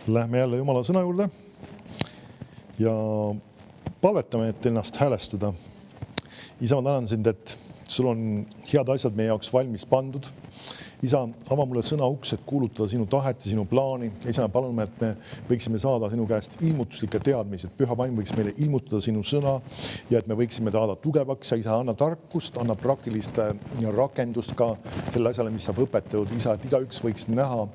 Lähme jälle Jumala sõna juurde ja palvetame, et ennast häälestada. Isa, ma tänan sind, et sul on head asjad meie jaoks valmis pandud. Isa, ava mulle sõna uks, et kuulutada sinu tahet ja sinu plaani. Isa, palume, et me võiksime saada sinu käest ilmutuslikke teadmisi, et püha vaim võiks meile ilmutada sinu sõna ja et me võiksime taada tugevaks. Ja isa, anna tarkust, anna praktilist rakendust ka selle asjale, mis saab õpetatud. Isa, et igaüks võiks näha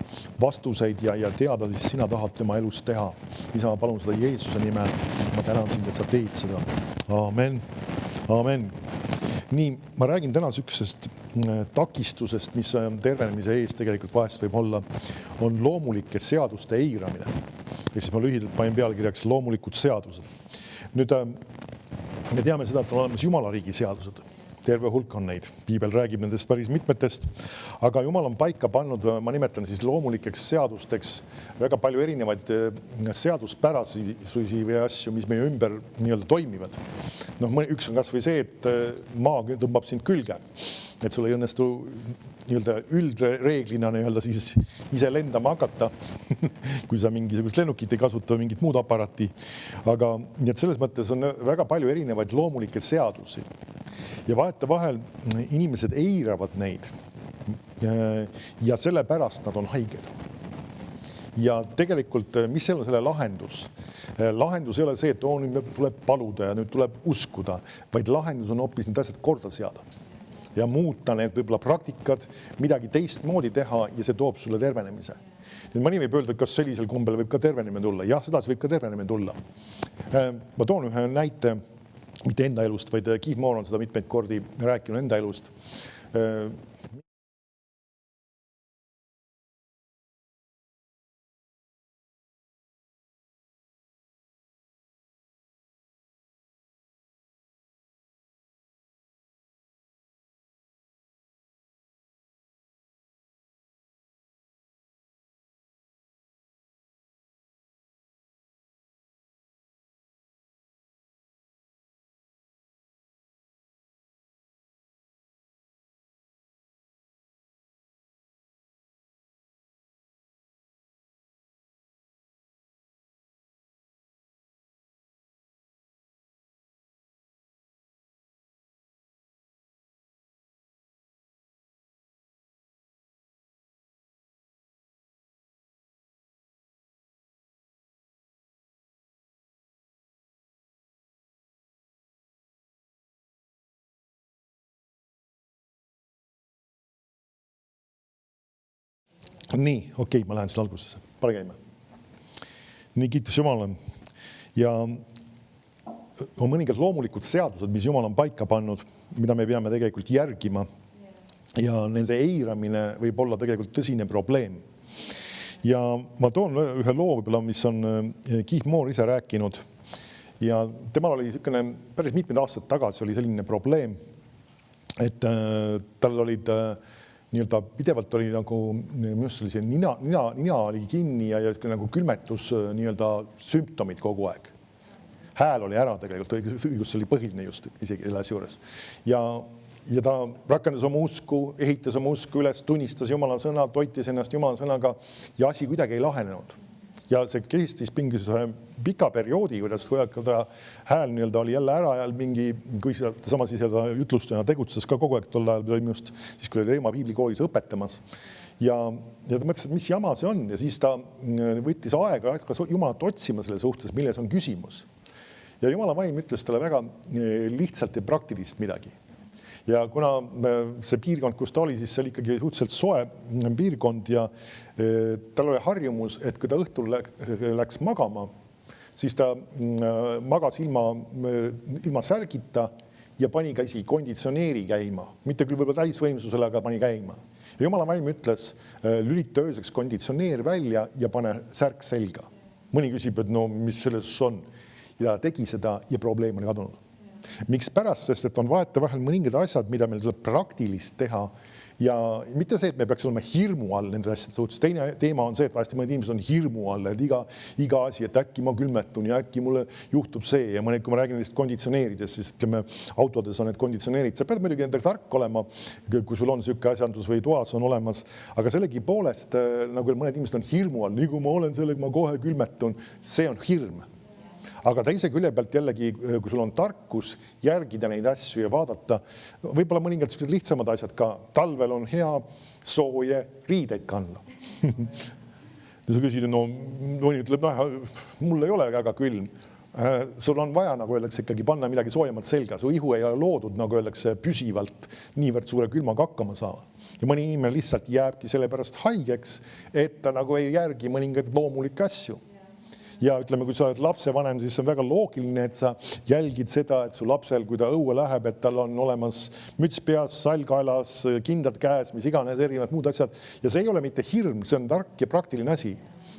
vastuseid ja teada, mis sina tahad tema elus teha. Isa, ma palun seda Jeesuse nimel. Ma tänan sind, et sa teed seda. Amen. Amen. Nii, ma räägin täna sükksest takistusest, mis tervenemise ees tegelikult vahest võib olla, on loomulike seaduste eiramine. Ja siis ma lühidalt panin pealkirjaks loomulikud seadused. Nüüd me teame seda, et on olemas Jumala riigi seadused. Terve hulk on neid. Piibel räägib nendest päris mitmetest, aga Jumal on paika pannud, ma nimetan siis loomulikeks seadusteks väga palju erinevaid seaduspärasusi või asju, mis meie ümber nii-öelda toimivad. Üks on kas või see, et maa tõmbab sind külge, et sul ei õnnestu nii-öelda üldreeglina nii-öelda siis ise lendama hakata, kui sa mingisugust lennukit ei kasuta või mingit muud aparaati. Aga nii et selles mõttes on väga palju erinevaid loomulikke seadusi. Ja vahetevahel inimesed eiravad neid ja sellepärast nad on haiged. Ja tegelikult, mis on selle lahendus? Lahendus ei ole see, et nüüd tuleb paluda ja nüüd tuleb uskuda, vaid lahendus on hoopis need asjad korda seada ja muuta need võib-olla praktikad, midagi teistmoodi teha ja see toob sulle tervenemise. Nüüd mõni võib öelda, et kas sellisel kombel võib ka tervenemine tulla. Jah, sedasi võib ka tervenemine tulla. Ma toon ühe näite, mitte enda elust, vaid Keith Moore on seda mitmeid kordi rääkinud enda elust. Nii, okei, ma lähen selle algusesse. Pane käima. Nii, kiitus Jumalale. Ja on mõningad loomulikud seadused, mis Jumal on paika pannud, mida me peame tegelikult järgima. Ja nende eiramine võib olla tegelikult tõsine probleem. Ja ma toon ühe loo, mis on Keith Moore ise rääkinud. Ja temal oli päris mitmed aastad tagasi oli selline probleem, et tal olid nii-öelda pidevalt oli nagu minust oli see nina oli kinni ja nagu külmetus nii-öelda sümptomid kogu aeg. Hääl oli ära tegelikult, õigus oli põhiline just isegi elas juures. Ja ta rakendas oma usku, ehitas oma usku üles, tunnistas Jumala sõna, toitis ennast Jumala sõnaga ja asi kuidagi ei lahenenud. Ja see kestis pika perioodi, kuidas ta hääl nii-öelda oli jälle ära ja mingi, kui sama siis jutlustajana tegutses ka kogu aeg tol ajal minust, siis kui oli Reima piiblikoolis õpetamas. Ja ta mõtles, et mis jama see on. Ja siis ta võttis aega Jumalat otsima selle suhtes, milles on küsimus. Ja Jumala vaim ütles talle väga lihtsalt ja praktilist midagi. Ja kuna see piirkond, kus ta oli, siis see oli ikkagi suhteliselt soe piirkond ja tal oli harjumus, et kui ta õhtul läks magama, siis ta magas ilma särgita ja pani ka isegi konditsioneeri käima. Mitte küll võib-olla täisvõimsusele, aga pani käima. Ja Jumala vaim ütles, lülita ööseks konditsioneer välja ja pane särk selga. Mõni küsib, et no mis selles on. Ja tegi seda ja probleem oli kadunud. Miks pärast, sest et on vahetevahel mõningad asjad, mida meil tuleb praktilist teha Ja mitte see, et me peaks olema hirmu all nende asjade suhtes. Teine teema on see, et vahest mõned inimesed on hirmu all, et iga asi, et äkki ma külmetun ja äkki mulle juhtub see. Ja kui ma räägin nendest konditsioneeridest, siis ütleme, autodes on need konditsioneerid. Sa pead muidugi nendega tark olema, kui sul on selline asjandus või toas on olemas. Aga sellegi poolest, nagu mõned inimesed on hirmu all, nii kui ma olen sellega, ma kohe külmetun, see on hirm. Aga teise külje pealt jällegi, kui sul on tarkus järgida neid asju ja vaadata, võib-olla mõningad lihtsamad asjad ka. Talvel on hea sooje riideid kanda. Ja sa küsid, no mõni ütleb, mul ei ole väga külm. Sul on vaja, nagu öeldakse, ikkagi panna midagi soojemalt selga. Su ihu ei ole loodud, nagu öeldakse, püsivalt niivõrd suure külmaga hakkama saama. Ja mõni inimene lihtsalt jääbki selle pärast haigeks, et ta nagu ei järgi mõningaid loomulikke asju. Ja ütleme, kui sa oled lapsevanem, siis on väga loogiline, et sa jälgid seda, et su lapsel, kui ta õue läheb, et tal on olemas müts peas, sall kaelas, kindad käes, mis iganes erinevad muud asjad. Ja see ei ole mitte hirm, see on tark ja praktiline asi.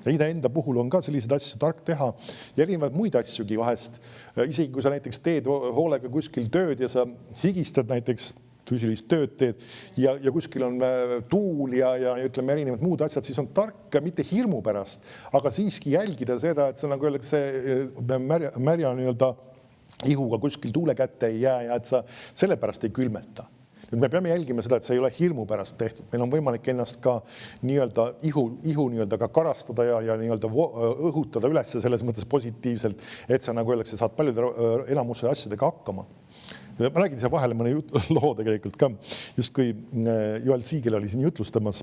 Ja enda puhul on ka sellised asju tark teha ja erinevad muid asjugi vahest. Isegi kui sa näiteks teed hoolega kuskil tööd ja sa higistad näiteks füüsilist tööd teed ja kuskil on tuul ja ütleme erinevad muud asjad, siis on tark mitte hirmu pärast, aga siiski jälgida seda, et see nagu öeldakse märja nii-öelda ihuga kuskil tuule kätte ei jää ja et sa selle pärast ei külmeta. Nüüd me peame jälgima seda, et see ei ole hirmu pärast tehtud. Meil on võimalik ennast ka nii-öelda ihu nii-öelda ka karastada ja nii-öelda õhutada üles selles mõttes positiivselt, et sa nagu öeldakse, saad paljude enamuse asjadega hakkama. Ma räägin siia vahele mõne loo tegelikult ka, just kui Joel Siigel oli siin jutlustamas,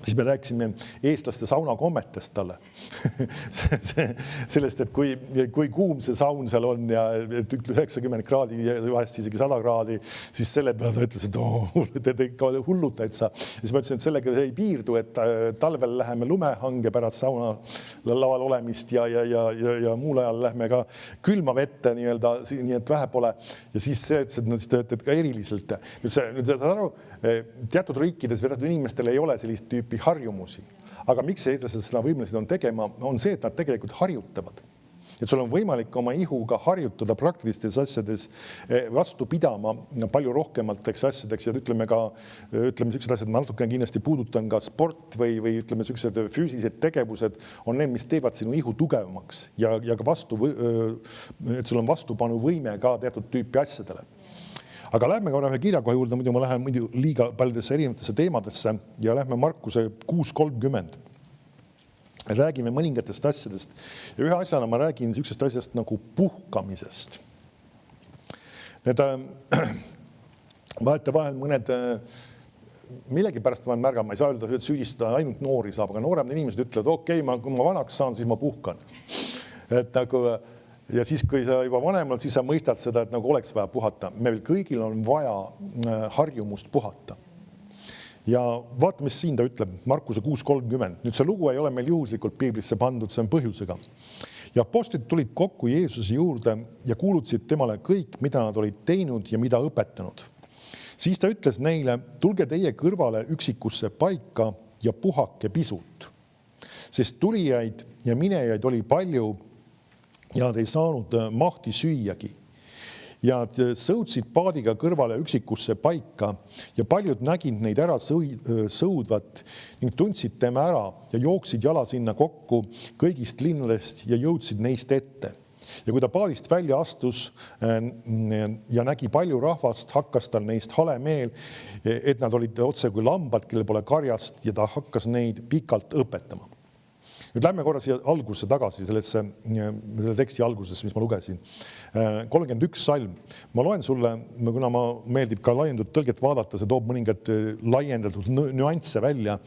siis me rääkisime eestlaste saunakommetest talle. Sellest, et kui kuum see saun seal on ja 90 kraadi ja vahest isegi 100 kraadi, siis selle peale ta ütles, et te ikka hullud täitsa. Siis ma ütlesin, et sellega ei piirdu, et talvel läheme lumehange pärast sauna laval olemist ja muul ajal lähme ka külma vette nii-öelda, nii et vähe pole. Ja siis see ütles, et ka eriliselt. Nüüd saad aru, teatud riikides või teatud inimestel ei ole sellist tüüpi harjumusi. Aga miks eestlased seda võimelised on tegema, on see, et nad tegelikult harjutavad. Et sul on võimalik oma ihuga harjutada praktilistes asjades vastu pidama palju rohkemateks asjadeks ja ütleme sellised asjad, ma natukene kindlasti puudutan ka sport või ütleme sellised füüsilised tegevused on need, mis teevad sinu ihu tugevamaks ja ka et sul on vastupanuvõime ka teatud tüüpi asjadele. Aga lähme ka ühe kirjakoha juurde, muidu ma lähen liiga paljudesse erinevatesse teemadesse ja lähme Markuse 6.30. Räägime mõningatest asjadest ja ühe asjana ma räägin sellisest asjast nagu puhkamisest. Vahetevahel mõned millegi pärast ma märgan, ma ei saa öelda, et süüdistada ainult noori saab, aga nooremad inimesed ütlevad, okei, kui ma vanaks saan, siis ma puhkan. Ja siis, kui sa juba vanem oled, siis sa mõistad seda, et nagu oleks vaja puhata. Meil kõigil on vaja harjumust puhata. Ja vaata, mis siin ta ütleb, Markuse 6.30. Nüüd see lugu ei ole meil juhuslikult piiblisse pandud, see on põhjusega. Ja apostlid tulid kokku Jeesuse juurde ja kuulutasid temale kõik, mida nad olid teinud ja mida õpetanud. Siis ta ütles neile, tulge teie kõrvale üksikusse paika ja puhake pisut. Sest tulijaid ja minejaid oli palju ja nad ei saanud mahti süüagi. Ja sõudsid paadiga kõrvale üksikusse paika ja paljud nägid neid ära sõudvat ning tundsid tema ära ja jooksid jala sinna kokku kõigist linnadest ja jõudsid neist ette. Ja kui ta paadist välja astus ja nägi palju rahvast, hakkas tal neist hale meel, et nad olid otse kui lambad, kellel pole karjast ja ta hakkas neid pikalt õpetama. Nüüd lähme korra siia algusse tagasi, selle teksti alguses, mis ma lugesin. 31 salm. Ma loen sulle, kuna ma meeldib ka laiendatud tõlget vaadata, see toob mõningad laiendatud nüansse välja,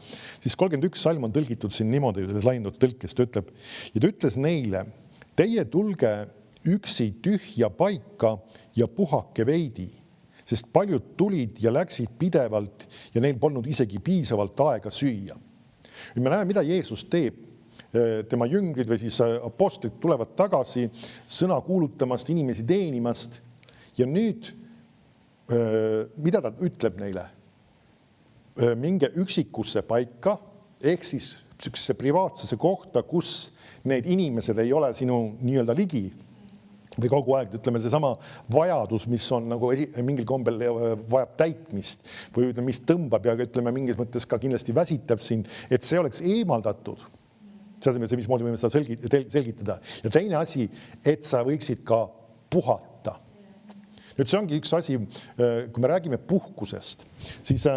siis 31 salm on tõlgitud siin niimoodi, laiendatud tõlkes ta ütleb. Ja ta ütles neile, teie tulge üksi tühja paika ja puhake veidi, sest paljud tulid ja läksid pidevalt ja neil polnud isegi piisavalt aega süüa. Nüüd me näeme, mida Jeesus teeb. Tema jüngrid või siis apostlid tulevad tagasi sõna kuulutamast, inimesi teenimast ja nüüd, mida ta ütleb neile? Minge üksikusse paika, ehk siis privaatsesse kohta, kus need inimesed ei ole sinu nii-öelda ligi või kogu aeg, ütleme, seesama vajadus, mis on nagu mingil kombel vajab täitmist või ütleme, mis tõmbab ja ütleme, mingis mõttes ka kindlasti väsitab sind, et see oleks eemaldatud. See, mismoodi võime seda selgitada. Ja teine asi, et sa võiksid ka puhata. Nüüd see ongi üks asi, kui me räägime puhkusest, siis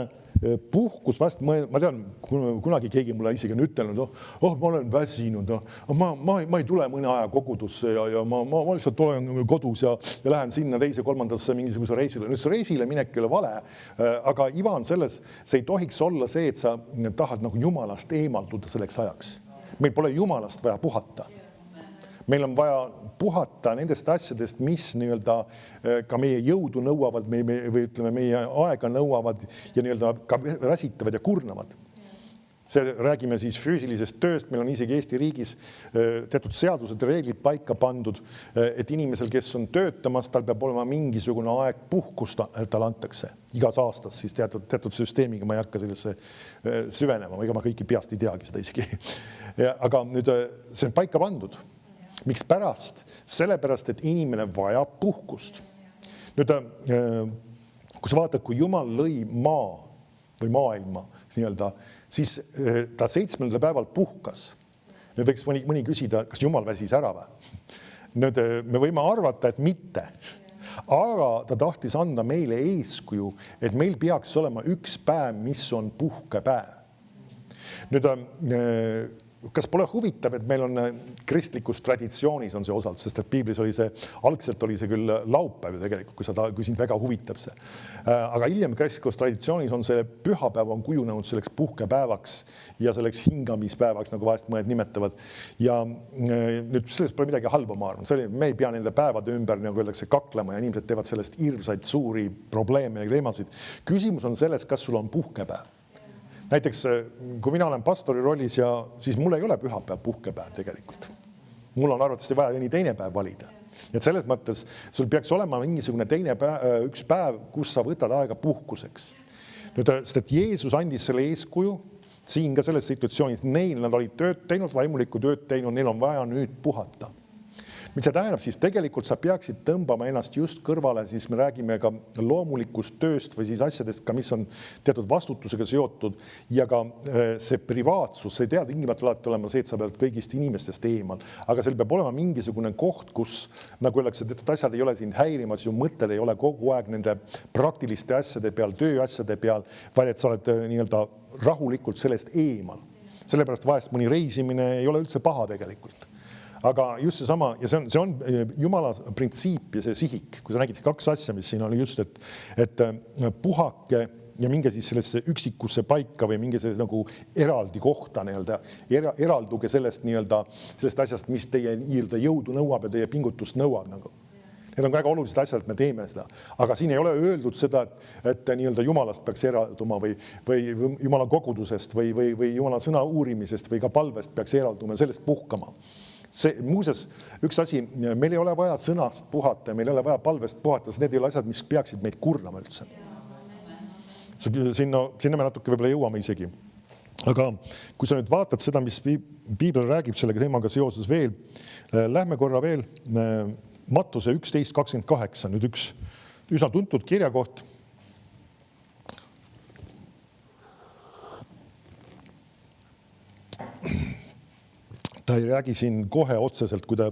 puhkus, ma tean, kunagi keegi mulle isegi on ütelnud, ma olen väsinud, ma ei tule mõne aja kogudusse ja ma lihtsalt olen kodus ja lähen sinna teise, kolmandasse mingisuguse reisile. Nüüd see reisile minek ei ole vale, aga iva on selles, see ei tohiks olla see, et sa tahad nagu Jumalast eemalduda selleks ajaks. Meil pole Jumalast vaja puhata. Meil on vaja puhata nendest asjadest, mis nii-öelda ka meie jõudu nõuavad või ütleme, meie aega nõuavad ja nii-öelda ka väsitavad ja kurnavad. See räägime siis füüsilisest tööst, meil on isegi Eesti riigis teatud seadused ja reeglid paika pandud, et inimesel, kes on töötamas, tal peab olema mingisugune aeg puhkust, tal antakse igas aastas siis teatud süsteemiga, ma ei hakka sellesse süvenema, ega ma kõiki peast ei teagi seda isegi. Aga nüüd see on paika pandud. Miks pärast? Sellepärast, et inimene vajab puhkust. Nüüd, kui sa vaatad, kui Jumal lõi maa või maailma, nii-öelda, siis ta 7. päeval puhkas. Nüüd võiks mõni küsida, kas Jumal väsis ära või? Nüüd me võime arvata, et mitte. Aga ta tahtis anda meile eeskuju, et meil peaks olema üks päev, mis on puhkepäev. Nüüd, kas pole huvitav, et meil on kristlikus traditsioonis on see osalt, sest et piiblis oli see, algselt oli see küll laupäev tegelikult, kui sind väga huvitab see. Aga hiljem kristlikus traditsioonis on see pühapäev on kujunenud selleks puhkepäevaks ja selleks hingamispäevaks, nagu vahest mõned nimetavad. Ja nüüd sellest pole midagi halba, ma arvan. Me ei pea nende päevade ümber, nagu öeldakse, kaklema ja inimesed teevad sellest hirmsaid suuri probleeme ja teemasid. Küsimus on selles, kas sul on puhkepäev. Näiteks, kui mina olen pastori rollis ja siis mul ei ole pühapäev puhkepäev tegelikult. Mul on arvatavasti vaja nii teine päev valida. Et selles mõttes sul peaks olema mingisugune üks päev, kus sa võtad aega puhkuseks. Nüüd, sest et Jeesus andis selle eeskuju siin ka selles situatsioonis. Neil nad olid tööd teinud, vaimulikku tööd teinud, neil on vaja nüüd puhata. Mis see tähendab, siis tegelikult sa peaksid tõmbama ennast just kõrvale, siis me räägime ka loomulikust tööst või siis asjadest, ka mis on teatud vastutusega seotud ja ka see privaatsus, see ei tea tingimata alati olema see, et sa pead kõigist inimestest eemal, aga seal peab olema mingisugune koht, kus nagu öeldakse, teatud asjad ei ole sind häirimas, ju mõtted ei ole kogu aeg nende praktiliste asjade peal, tööasjade peal, vaid et sa oled nii-öelda rahulikult sellest eemal. Sellepärast vahest mõni reisimine ei ole üldse paha tegelikult. Aga just seesama, ja see on Jumala printsiip ja see sihik, kui sa nägid kaks asja, mis siin oli just, et puhake ja minge siis sellesse üksikusse paika või minge selles nagu eraldi kohta nii-öelda, eralduge sellest nii-öelda sellest asjast, mis teie nii-öelda jõudu nõuab ja teie pingutust nõuab nagu. Need on väga olulised asjad, et me teeme seda. Aga siin ei ole öeldud seda, et nii-öelda Jumalast peaks eralduma või Jumala kogudusest või Jumala sõna uurimisest või ka palvest peaks eralduma ja sellest puhkama. Muuses, üks asi, meil ei ole vaja sõnast puhata, meil ei ole vaja palvest puhata, sest need ei ole asjad, mis peaksid meid kurnama üldse. Sinna me natuke võib-olla jõuame isegi. Aga kui sa nüüd vaatad seda, mis piibel räägib sellega teemaga seoses veel, lähme korra veel Mattuse 11.28, nüüd üks üsna tuntud kirjakoht. Ta ei räägi siin kohe otseselt, kui ta,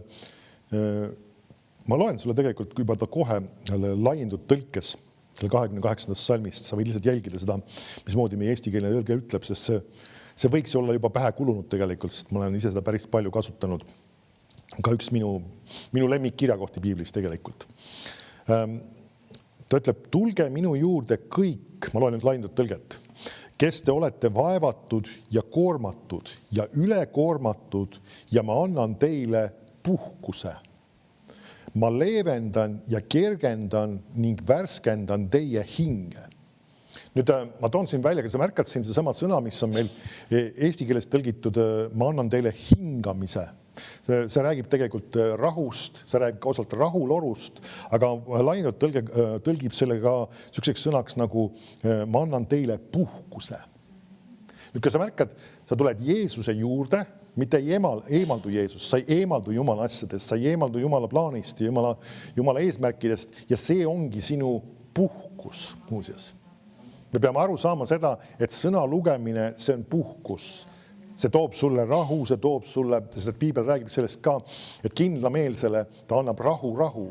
ma loen sulle tegelikult, kui ta kohe laiendud tõlkes selle 28. salmist, sa võid lihtsalt jälgida seda, mismoodi meie eestikeelne tõlge ütleb, sest see võiks olla juba pähe kulunud tegelikult, sest ma olen ise seda päris palju kasutanud. Ka üks minu lemmikkirjakohti piiblis tegelikult. Ta ütleb, tulge minu juurde kõik, ma loen nüüd laiendud tõlget, kes te olete vaevatud ja koormatud ja ülekoormatud ja ma annan teile puhkuse. Ma leevendan ja kergendan ning värskendan teie hinge. Nüüd ma toon siin välja, kui sa märkad siin seesama sõna, mis on meil eesti keeles tõlgitud, ma annan teile hingamise. See räägib tegelikult rahust, see räägib osalt rahulorust, aga lainud tõlgib sellega selliseks sõnaks nagu ma annan teile puhkuse. Nüüd, kui sa märkad, sa tuled Jeesuse juurde, mitte ei eemaldu Jeesus, sa ei eemaldu Jumala asjadest, sa ei eemaldu Jumala plaanist ja Jumala eesmärkidest ja see ongi sinu puhkus muuseas. Me peame aru saama seda, et sõna lugemine, see on puhkus. See toob sulle rahu, see toob sulle, sest et Piibel räägib sellest ka, et kindlameelsele ta annab rahu.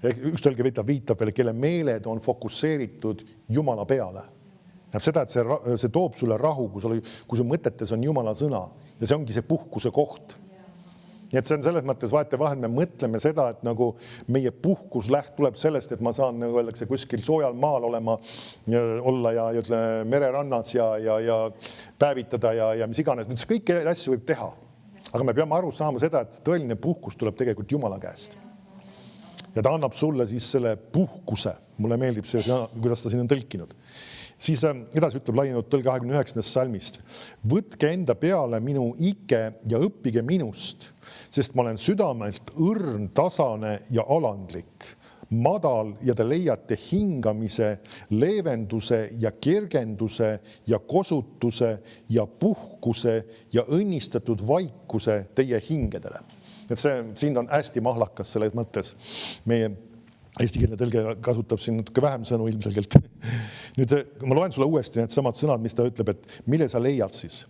Üks tõlge viitab veel, kelle meeled on fokusseeritud Jumala peale. Näeb seda, et see toob sulle rahu, kui su mõtetes on Jumala sõna ja see ongi see puhkuse koht. Nii et see on selles mõttes vahel me mõtleme seda, et nagu meie puhkus tuleb sellest, et ma saan nagu öeldakse kuskil soojal maal olla ja mererannas ja päevitada ja mis iganes. Nüüd kõiki asju võib teha. Aga me peame aru saama seda, et tõeline puhkus tuleb tegelikult Jumala käest. Ja ta annab sulle siis selle puhkuse. Mulle meeldib see, kuidas ta siin on tõlkinud. Siis edasi ütleb laiendatud tõlge 29. salmist. Võtke enda peale minu ike ja õppige minust, sest ma olen südamelt õrn, tasane ja alandlik, madal ja te leiate hingamise, leevenduse ja kergenduse ja kosutuse ja puhkuse ja õnnistatud vaikuse teie hingedele. Et siin on hästi mahlakas selles mõttes. Meie eestikeelne tõlge kasutab siin natuke vähem sõnu ilmselgelt. Nüüd ma loen sulle uuesti need samad sõnad, mis ta ütleb, et mille sa leiad siis.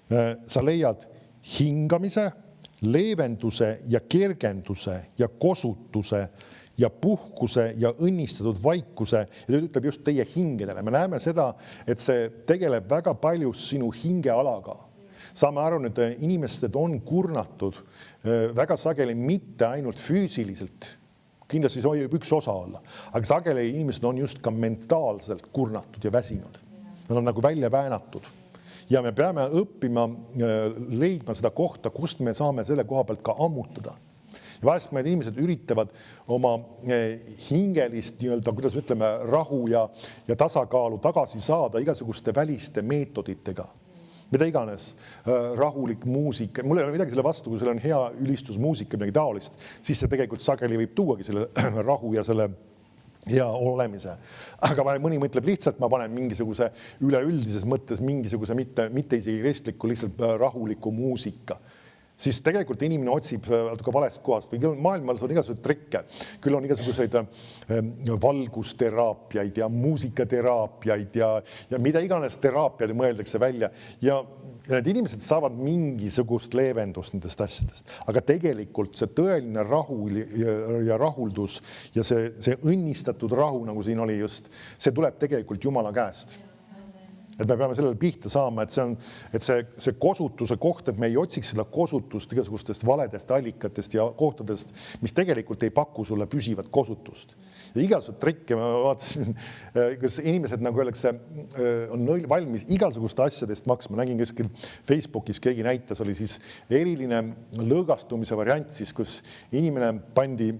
Sa leiad hingamise, leevenduse ja kergenduse ja kosutuse ja puhkuse ja õnnistatud vaikuse ja ta ütleb just teie hingedele. Me näeme seda, et see tegeleb väga palju sinu hingealaga. Saame aru, et inimesed on kurnatud väga sageli mitte ainult füüsiliselt, kindlasti see võib üks osa olla, aga sageli inimesed on just ka mentaalselt kurnatud ja väsinud. Nad on nagu välja väänatud. Ja me peame õppima, leidma seda kohta, kust me saame selle koha pealt ka ammutada. Ja vahest need inimesed üritavad oma hingelist, kuidas ütleme, rahu ja tasakaalu tagasi saada igasuguste väliste meetoditega. Mida iganes, rahulik muusika, mul ei ole midagi selle vastu, kui seal on hea ülistusmuusika, midagi taolist, siis see tegelikult sageli võib tuuagi selle rahu ja selle hea olemise. Aga mõni mõtleb lihtsalt, ma panen mingisuguse üleüldises mõttes mingisuguse mitte isegi kristliku, lihtsalt rahuliku muusika. Siis tegelikult inimene otsib ka valest kohast või maailmal on igasuguseid trikke. Küll on igasuguseid valgusteraapiaid ja muusikateraapiaid ja mida iganes teraapiaid mõeldakse välja. Ja need inimesed saavad mingisugust leevendust nendest asjadest. Aga tegelikult see tõeline rahu ja rahuldus ja see õnnistatud rahu, nagu siin oli just, see tuleb tegelikult Jumala käest. Et me peame sellele pihta saama, et see kosutuse koht, et me ei otsiks seda kosutust igasugustest valedest allikatest ja kohtadest, mis tegelikult ei paku sulle püsivat kosutust. Ja igasugused trikke, ma vaatasin, kus inimesed, nagu öeldakse, on valmis igasuguste asjadest maksma. Nägin kuskil Facebookis, keegi näitas, oli siis eriline lõõgastumise variant, siis kus inimene pandi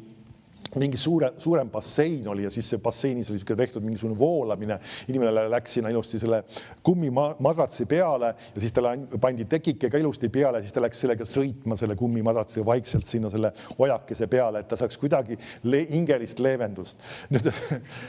mingi suurem bassein oli ja siis see basseinis oli tehtud mingisugune voolamine. Inimene läks sinna ilusti selle kummimadratsi peale ja siis talle pandi tekike ka ilusti peale ja siis ta läks sellega sõitma selle kummimadratsi vaikselt sinna selle ojakese peale, et ta saaks kuidagi hingelist leevendust. Nüüd,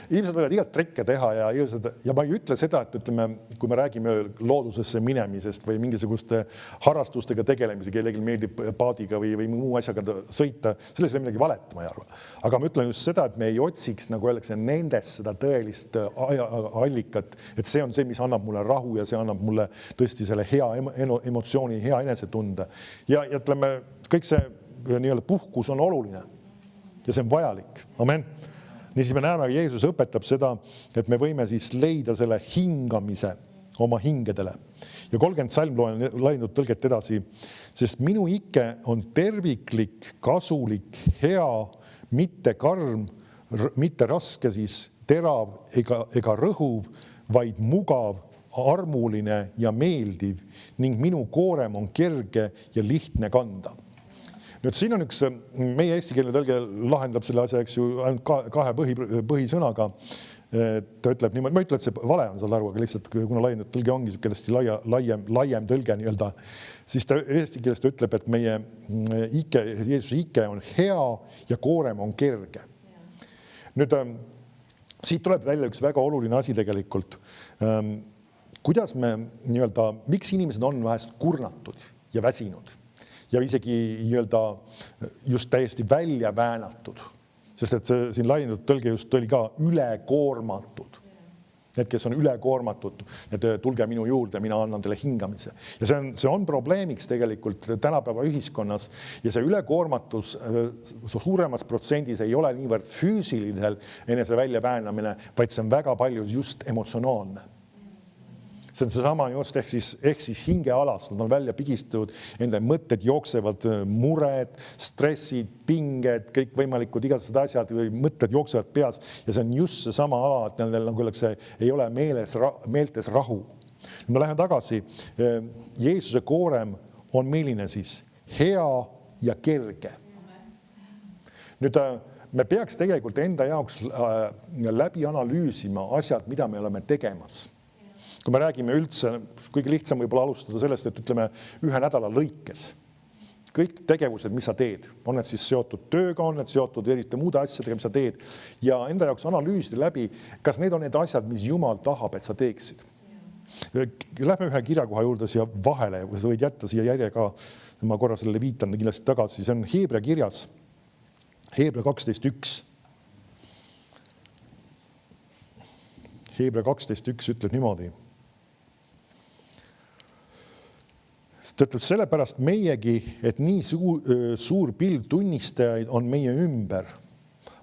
inimesed võivad igast trikke teha ja ma ei ütle seda, et ütleme, kui me räägime loodusesse minemisest või mingisuguste harrastustega tegelemise, kellelgi meeldib paadiga või muu asjaga sõita, selles ei ole midagi valet, ma ei arva. Aga ma ütlen just seda, et me ei otsiks, nagu öeldakse, nendest seda tõelist allikat, et see on see, mis annab mulle rahu ja see annab mulle tõesti selle hea emotsiooni, hea enesetunde. Ja ütleme, kõik see puhkus on oluline ja see on vajalik. Amen. Nii siis me näeme, et Jeesus õpetab seda, et me võime siis leida selle hingamise oma hingedele. Ja 30 salm loen laiendatud tõlget edasi, sest minu ike on terviklik, kasulik, hea, mitte karm, mitte raske siis terav ega rõhuv, vaid mugav, armuline ja meeldiv ning minu koorem on kerge ja lihtne kanda. Nüüd siin on üks, meie eestikeelne tõlge lahendab selle asja, eks ju, ainult kahe põhisõnaga. Ta ütleb niimoodi, ma ütlen, et see vale on, saad aru, aga lihtsalt kuna laiendatud tõlge ongi kellesti laiem tõlge nii-öelda, siis ta eesti keeles ta ütleb, et meie ike, Jeesuse ike on hea ja koorem on kerge. Nüüd siit tuleb välja üks väga oluline asi tegelikult. kuidas me nii-öelda, miks inimesed on vahest kurnatud ja väsinud ja isegi nii-öelda just täiesti välja väänatud, sest et siin laiendatud tõlge just oli ka ülekoormatud. Need, kes on ülekoormatud, et tulge minu juurde, mina annan teile hingamise. Ja see on probleemiks tegelikult tänapäeva ühiskonnas ja see ülekoormatus suuremas protsendis ei ole niivõrd füüsilisel enese väljaväänamine, vaid see on väga palju just emotsionaalne. See on seesama just ehk siis hingealast, nad on välja pigistatud, enda mõtted jooksevad, mured, stressid, pinged, kõik võimalikud igasugused asjad või mõtted jooksevad peas ja see on just seesama ala, et nendel nagu öeldakse, ei ole meeltes rahu. Me läheme tagasi. Jeesuse koorem on milline siis? Hea ja kerge. Nüüd me peaks tegelikult enda jaoks läbi analüüsima asjad, mida me oleme tegemas. Kui me räägime üldse, kõige lihtsam võib-olla alustada sellest, et ütleme 1 nädala lõikes. Kõik tegevused, mis sa teed, on need siis seotud tööga, on need seotud eriti muude asjadega, mis sa teed. Ja enda jaoks analüüsida läbi, kas need on need asjad, mis Jumal tahab, et sa teeksid. Lähme ühe kirjakoha juurde siia vahele, sa võid jätta siia järje ka, ma korra sellele viitan kindlasti tagasi, see on Heebrea kirjas, Heebrea 12.1. Heebrea 12.1 ütleb niimoodi. Ta ütleb sellepärast meiegi, et nii suur pilv tunnistajaid on meie ümber.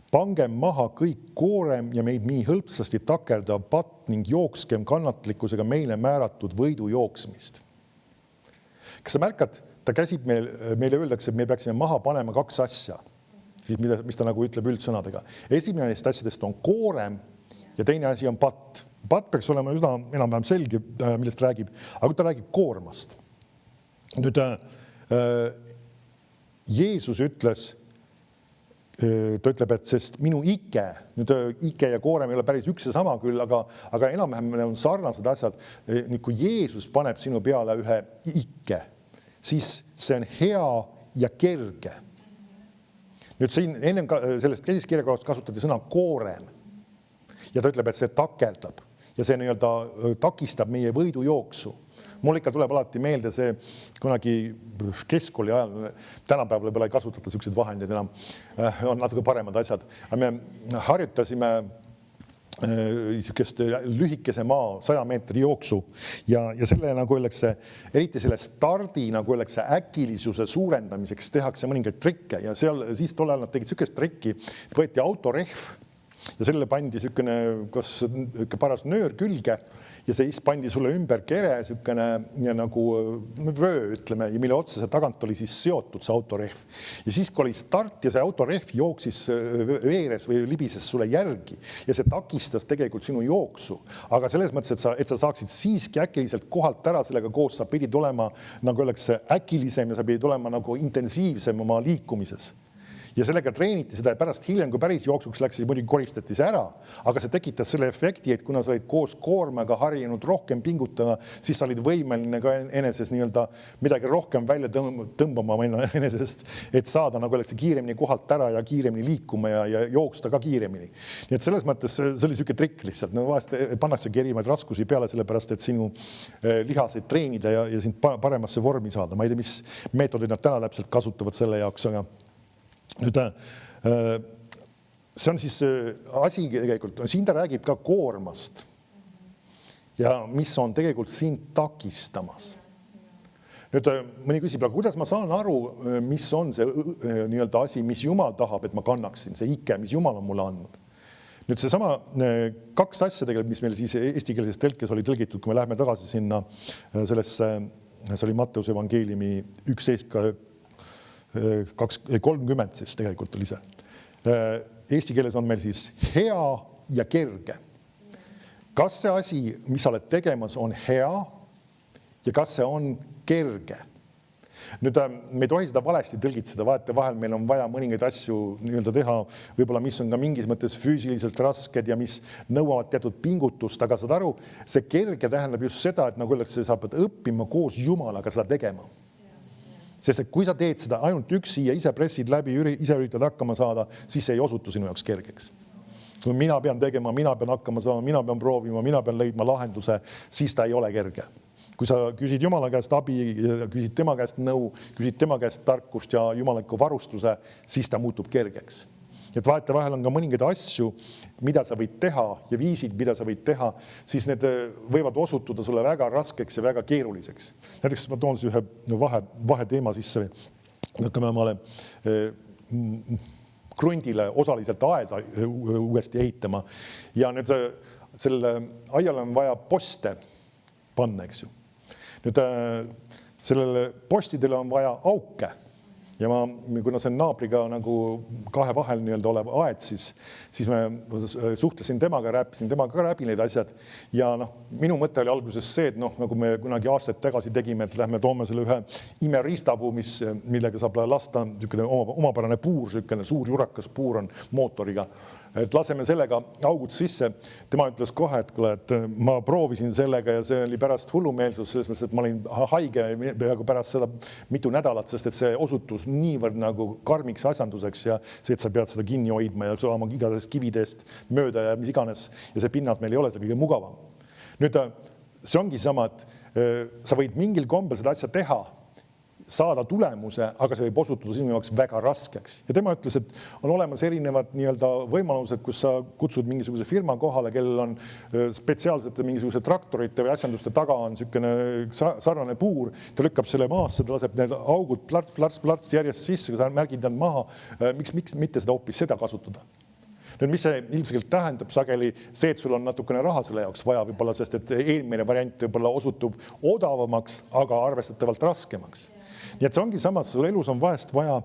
Pangem maha kõik koorem ja meid nii hõlpsasti takerdav patt ning jookskem kannatlikkusega meile määratud võidu jooksmist. Kas sa märkad, ta käsib meile öeldakse, et me peaksime maha panema 2 asja, mis ta nagu ütleb üldsõnadega. Esimene neist asjadest on koorem ja teine asi on patt. Patt peaks olema üsna enam-vähem selge, millest räägib, aga ta räägib koormast. Nüüd Jeesus ütles, ta ütleb, et sest minu ike, nüüd ike ja koorem ei ole päris üks ja sama küll, aga enam-vähem on sarnased asjad. Nüüd, kui Jeesus paneb sinu peale ühe ikke, siis see on hea ja kerge. Nüüd siin ennem sellest teisest kirjakohast kasutati sõna koorem ja ta ütleb, et see takeldab ja see nii-öelda takistab meie võidujooksu. Mul ikka tuleb alati meelde see kunagi keskkooli ajal, tänapäeval võib-olla ei kasutata selliseid vahendeid enam, on natuke paremad asjad. Me harjutasime lühikese maa 100 meetri jooksu ja selle nagu öeldakse, eriti selle stardi nagu öeldakse äkilisuse suurendamiseks tehakse mõningaid trikke ja siis tol ajal nad tegid sellist trikki, et võeti autorehv ja sellele pandi kas paras nöör külge ja see pandi sulle ümber kere nagu vöö, ütleme, ja mille otsa see tagant oli siis seotud see autorehv. Ja siis, kui oli start ja see autorehv jooksis veeres või libises sulle järgi ja see takistas tegelikult sinu jooksu. Aga selles mõttes, et sa saaksid siiski äkiliselt kohalt ära sellega koos, sa pidid olema, nagu öeldakse, äkilisem ja sa pidid olema nagu intensiivsem oma liikumises. Ja sellega treeniti seda ja pärast hiljem, kui päris jooksuks läks, siis muidugi koristati see ära, aga see tekitas selle efekti, et kuna sa olid koos koormaga harjunud rohkem pingutada, siis sa olid võimeline ka eneses nii-öelda midagi rohkem välja tõmbama enesest, et saada nagu oleks kiiremini kohalt ära ja kiiremini liikuma ja jooksta ka kiiremini. Nii et selles mõttes see oli selline trikk lihtsalt. Vahest pannaksegi erinevaid raskusi peale sellepärast, et sinu lihaseid treenida ja sind paremasse vormi saada. Ma ei tea, mis meetodid nad täna täpselt kasutavad selle jaoks, aga nüüd, see on siis asi tegelikult, siin ta räägib ka koormast ja mis on tegelikult sind takistamas. Nüüd mõni küsib, aga kuidas ma saan aru, mis on see nii-öelda asi, mis Jumal tahab, et ma kannaksin, see ikke, mis Jumal on mulle andnud. Nüüd see sama 2 asja tegelikult, mis meil siis eestikeelses tõlkes oli tõlgitud, kui me läheme tagasi sinna sellesse, see oli Matteuse evangeeliumi 11 30 siis tegelikult oli see. Eesti keeles on meil siis hea ja kerge. Kas see asi, mis sa oled tegemas, on hea ja kas see on kerge? Nüüd me ei tohi seda valesti tõlgitseda, vaata vahel meil on vaja mõningaid asju nii-öelda teha, võib-olla mis on ka mingis mõttes füüsiliselt rasked ja mis nõuavad teatud pingutust, aga saad aru, see kerge tähendab just seda, et nagu öeldakse, sa pead õppima koos Jumalaga seda tegema. Sest et kui sa teed seda ainult üksi ja ise pressid läbi, ise üritad hakkama saada, siis see ei osutu sinu jaoks kergeks. kui mina pean tegema, mina pean hakkama saama, mina pean proovima, mina pean leidma lahenduse, siis ta ei ole kerge. Kui sa küsid Jumala käest abi, küsid tema käest nõu, küsid tema käest tarkust ja jumaliku varustuse, siis ta muutub kergeks. Et vahetevahel on ka mõningaid asju, mida sa võid teha ja viisid, mida sa võid teha, siis need võivad osutuda sulle väga raskeks ja väga keeruliseks. Näiteks ma toon ühe vahe teema sisse. Hakkame omale krundile osaliselt aeda uuesti ehitama ja nüüd selle aiale on vaja poste panna, eks ju. Nüüd sellele postidele on vaja auke. Ja kuna see naabriga nagu kahe vahel olev aed, siis me suhtlesin temaga, rääpisin temaga ka läbi need asjad. Ja minu mõte oli alguses see, et nagu me kunagi aastaid tagasi tegime, et lähme toome selle ühe imeriistapuu, millega saab lasta omapärane puur, suur jurakas puur on mootoriga. Et laseme sellega augud sisse. Tema ütles kohe, et ma proovisin sellega ja see oli pärast hullumeelsus, sest ma olin haige pärast seda mitu nädalat, sest et see osutus niivõrd nagu karmiks asjanduseks ja see, et sa pead seda kinni hoidma ja olema igasest kividest mööda ja mis iganes ja see pinnad meil ei ole see kõige mugavam. Nüüd see ongi sama, et sa võid mingil kombel seda asja teha, saada tulemuse, aga see võib osutuda sinu jaoks väga raskeks. Ja tema ütles, et on olemas erinevad võimalused, kus sa kutsud mingisuguse firma kohale, kellel on spetsiaalsete mingisuguse traktorite või asjanduste taga on niisugune sarnane puur, ta lükkab selle maasse, ta laseb need augud plats järjest sisse, kui sa märgid nad maha, miks mitte seda hoopis seda kasutada. Nüüd, mis see ilmselt tähendab sageli see, et sul on natukene raha selle jaoks vaja võib-olla, sest et eelmine variant võib-olla osutub odavamaks, aga arvestatavalt raskemaks. Nii et see ongi samas, sul elus on vahest vaja,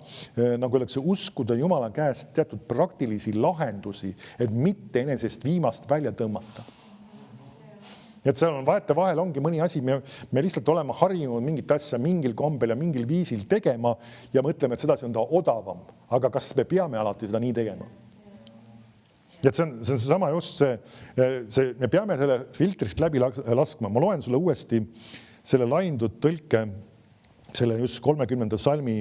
nagu öeldakse, uskuda Jumala käest teatud praktilisi lahendusi, et mitte enesest viimast välja tõmmata. Et seal on vahetevahel ongi mõni asi, me lihtsalt oleme harjunud mingit asja mingil kombel ja mingil viisil tegema ja mõtleme, et sedasi on ta odavam. Aga kas me peame alati seda nii tegema? Et see on seesama just see, me peame selle filtrist läbi laskma. Ma loen sulle uuesti selle laindud tõlke, selle just 30. salmi,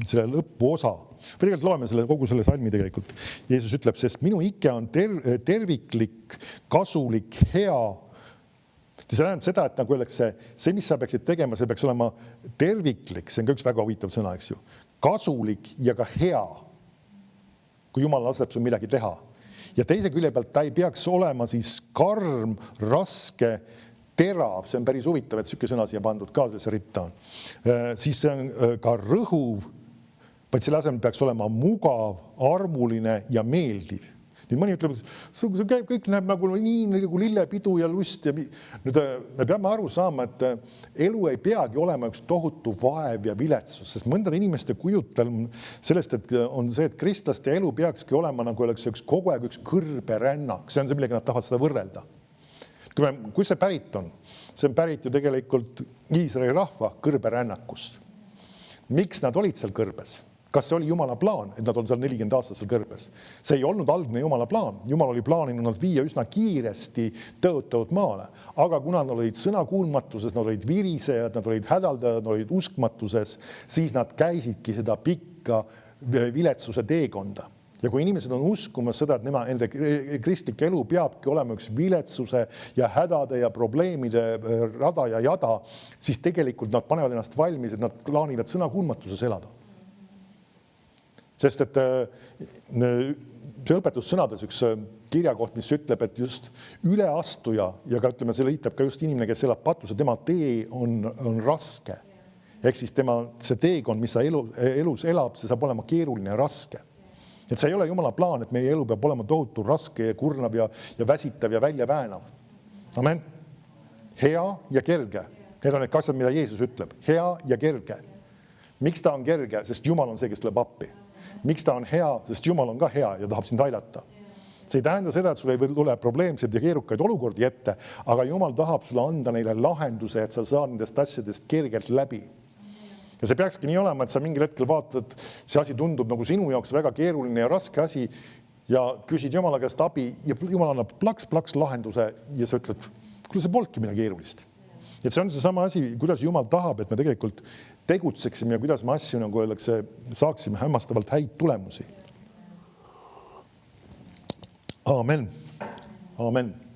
selle lõpuosa. Või tegelikult loeme kogu selle salmi tegelikult. Jeesus ütleb, sest minu ike on terviklik, kasulik, hea. See tähendab seda, et nagu öeldakse, see, mis sa peaksid tegema, see peaks olema terviklik. See on ka üks väga huvitav sõna, eks ju. Kasulik ja ka hea, kui Jumal laseb sul midagi teha. Ja teise külje pealt ta ei peaks olema siis karm, raske, terav, see on päris huvitav, et siuke sõna siia pandud ka sellesse ritta on. Siis see on ka rõhuv, vaid selle asemel peaks olema mugav, armuline ja meeldiv. Nüüd mõni ütleb, see käib kõik näeb nagu nii nagu lillepidu ja lust. Ja nüüd me peame aru saama, et elu ei peagi olema üks tohutu vaev ja viletsus, sest mõndade inimeste kujutel sellest, et on see, et kristlaste elu peakski olema nagu oleks kogu aeg üks kõrberännak. See on see, millega nad tahavad seda võrrelda. Kus see pärit on? See on pärit ju tegelikult Iisraeli rahva kõrberännakust. Miks nad olid seal kõrbes? Kas see oli Jumala plaan, et nad on seal 40 aastat seal kõrbes? See ei olnud algne Jumala plaan. Jumal oli plaaninud nad viia üsna kiiresti tõotatud maale. Aga kuna nad olid sõnakuulmatuses, nad olid virisejad, nad olid hädaldajad, nad olid uskmatuses, siis nad käisidki seda pikka viletsuse teekonda. Ja kui inimesed on uskumas seda, et nende kristlik elu peabki olema üks viletsuse ja hädade ja probleemide rada ja jada, siis tegelikult nad panevad ennast valmis, et nad plaanivad sõnakuulmatuses elada. Sest et see õpetussõnades üks kirjakoht, mis ütleb, et just üleastuja ja ka ütleme, see liitab ka just inimene, kes elab patuse, tema tee on raske. Ehk siis see teekond, mis ta elus elab, see saab olema keeruline ja raske. Et see ei ole Jumala plaan, et meie elu peab olema tohutu raske ja kurnav ja väsitav ja välja väänav. Amen. Hea ja kerge. Need on need asjad, mida Jeesus ütleb. Hea ja kerge. Miks ta on kerge? Sest Jumal on see, kes tuleb appi. Miks ta on hea? Sest Jumal on ka hea ja tahab sind aidata. See ei tähenda seda, et sul ei tule probleemsed ja keerukaid olukordi ette, aga Jumal tahab sulle anda neile lahenduse, et sa saad nendest asjadest kergelt läbi. Ja see peakski nii olema, et sa mingil hetkel vaatad, see asi tundub nagu sinu jaoks väga keeruline ja raske asi ja küsid Jumala käest abi ja Jumal annab plaks lahenduse ja sa ütled, kuule see polnudki midagi keerulist. Et see on see sama asi, kuidas Jumal tahab, et me tegelikult tegutseksime ja kuidas me asju, nagu öeldakse, saaksime hämmastavalt häid tulemusi. aamen, aamen.